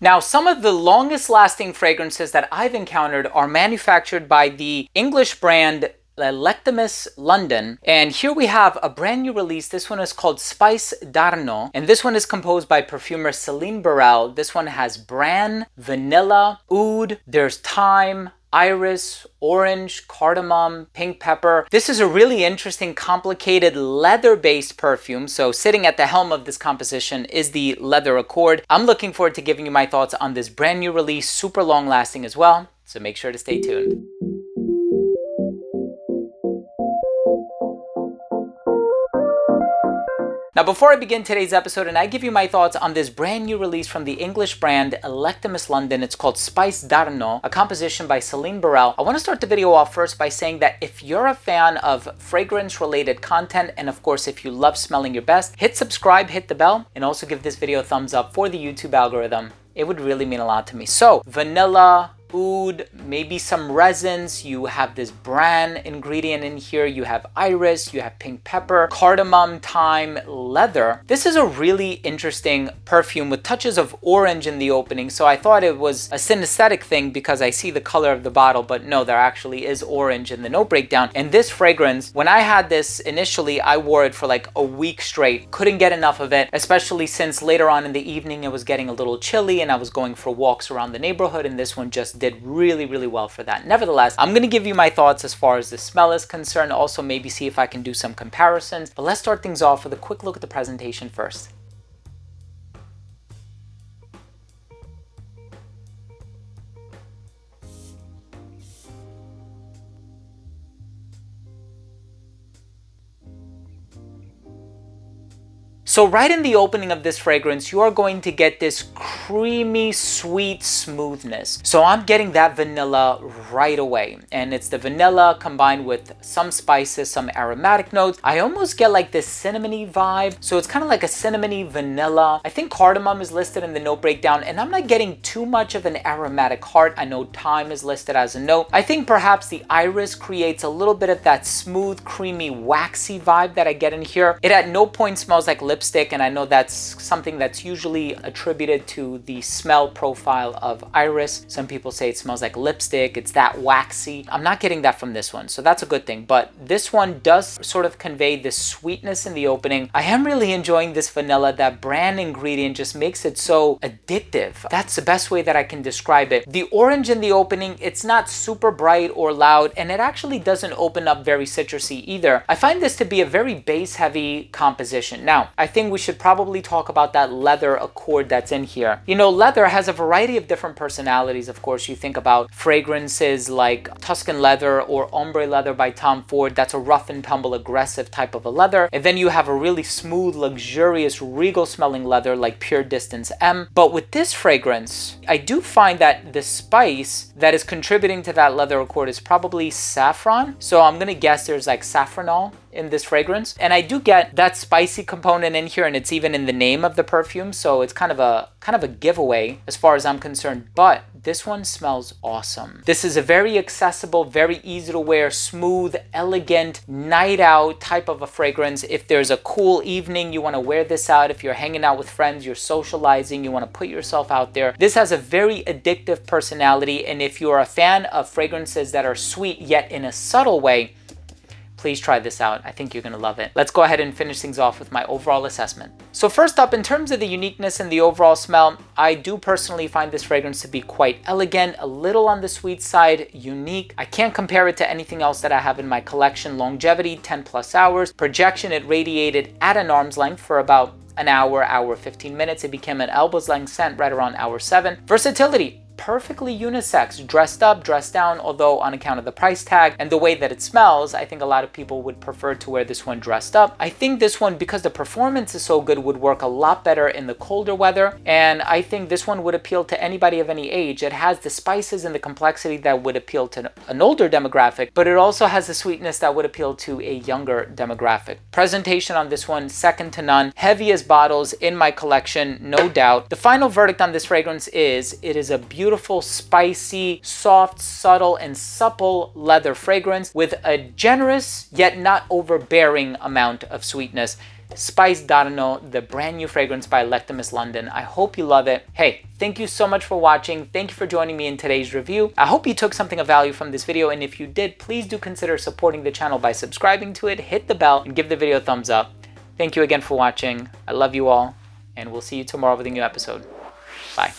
Now, some of the longest lasting fragrances that I've encountered are manufactured by the English brand Electimuss London, and here we have a brand new release. This one is called Spice Darno, and this one is composed by perfumer Celine Burrell. This one has bran, vanilla, oud, there's thyme, iris, orange, cardamom, pink pepper. This is a really interesting, complicated leather-based perfume. So sitting at the helm of this composition is the leather accord. I'm looking forward to giving you my thoughts on this brand new release, super long lasting as well. So make sure to stay tuned. Now, before I begin today's episode and I give you my thoughts on this brand new release from the English brand Electimuss London, it's called Spice Darno, a composition by Celine Burrell. I want to start the video off first by saying that if you're a fan of fragrance-related content, and of course, if you love smelling your best, hit subscribe, hit the bell, and also give this video a thumbs up for the YouTube algorithm. It would really mean a lot to me. So, vanilla, oud, maybe some resins, you have this bran ingredient in here, you have iris, you have pink pepper, cardamom, thyme, leather. This is a really interesting perfume with touches of orange in the opening, so I thought it was a synesthetic thing because I see the color of the bottle, but no, there actually is orange in the note breakdown. And this fragrance, when I had this initially, I wore it for like a week straight, couldn't get enough of it, especially since later on in the evening it was getting a little chilly and I was going for walks around the neighborhood, and this one just did really well for that. Nevertheless, I'm going to give you my thoughts as far as the smell is concerned, also maybe see if I can do some comparisons, but let's start things off with a quick look at the presentation first. So right in the opening of this fragrance, you are going to get this creamy, sweet smoothness. So I'm getting that vanilla right away. And it's the vanilla combined with some spices, some aromatic notes. I almost get like this cinnamony vibe. So it's kind of like a cinnamony vanilla. I think cardamom is listed in the note breakdown, and I'm not getting too much of an aromatic heart. I know thyme is listed as a note. I think perhaps the iris creates a little bit of that smooth, creamy, waxy vibe that I get in here. It at no point smells like lipstick, and I know that's something that's usually attributed to the smell profile of iris. Some people say it smells like lipstick, it's that waxy. I'm not getting that from this one, so that's a good thing. But this one does sort of convey this sweetness in the opening. I am really enjoying this vanilla. That bran ingredient just makes it so addictive. That's the best way that I can describe it. The orange in the opening, it's not super bright or loud, and it actually doesn't open up very citrusy either. I find this to be a very base heavy composition. Now, I think we should probably talk about that leather accord that's in here. You know, leather has a variety of different personalities. Of course, you think about fragrances like Tuscan leather or ombre leather by Tom Ford. That's a rough and tumble, aggressive type of a leather. And then you have a really smooth, luxurious, regal smelling leather like Pure Distance M. But with this fragrance, I do find that the spice that is contributing to that leather accord is probably saffron. So I'm gonna guess there's like saffronol in this fragrance, and I do get that spicy component in here, and it's even in the name of the perfume, so it's kind of a giveaway as far as I'm concerned. But this one smells awesome. This is a very accessible, very easy to wear, smooth, elegant, night out type of a fragrance. If there's a cool evening, you want to wear this out. If you're hanging out with friends, you're socializing, you want to put yourself out there. This has a very addictive personality, and if you're a fan of fragrances that are sweet yet in a subtle way, please try this out. I think you're gonna love it. Let's go ahead and finish things off with my overall assessment. So first up, in terms of the uniqueness and the overall smell, I do personally find this fragrance to be quite elegant, a little on the sweet side, unique. I can't compare it to anything else that I have in my collection. Longevity, 10+ hours. Projection, it radiated at an arm's length for about an hour 15 minutes. It became an elbow's length scent right around hour 7. Versatility, perfectly unisex, dressed up, dressed down, although on account of the price tag and the way that it smells, I think a lot of people would prefer to wear this one dressed up. I think this one, because the performance is so good, would work a lot better in the colder weather, and I think this one would appeal to anybody of any age. It has the spices and the complexity that would appeal to an older demographic, but it also has the sweetness that would appeal to a younger demographic. Presentation on this one, second to none. Heaviest bottles in my collection, no doubt. The final verdict on this fragrance is, it is a beautiful, spicy, soft, subtle, and supple leather fragrance with a generous yet not overbearing amount of sweetness. Spice Darno, the brand new fragrance by Electimuss London. I hope you love it. Hey, thank you so much for watching. Thank you for joining me in today's review. I hope you took something of value from this video, and if you did, please do consider supporting the channel by subscribing to it, hit the bell, and give the video a thumbs up. Thank you again for watching. I love you all, and we'll see you tomorrow with a new episode. Bye.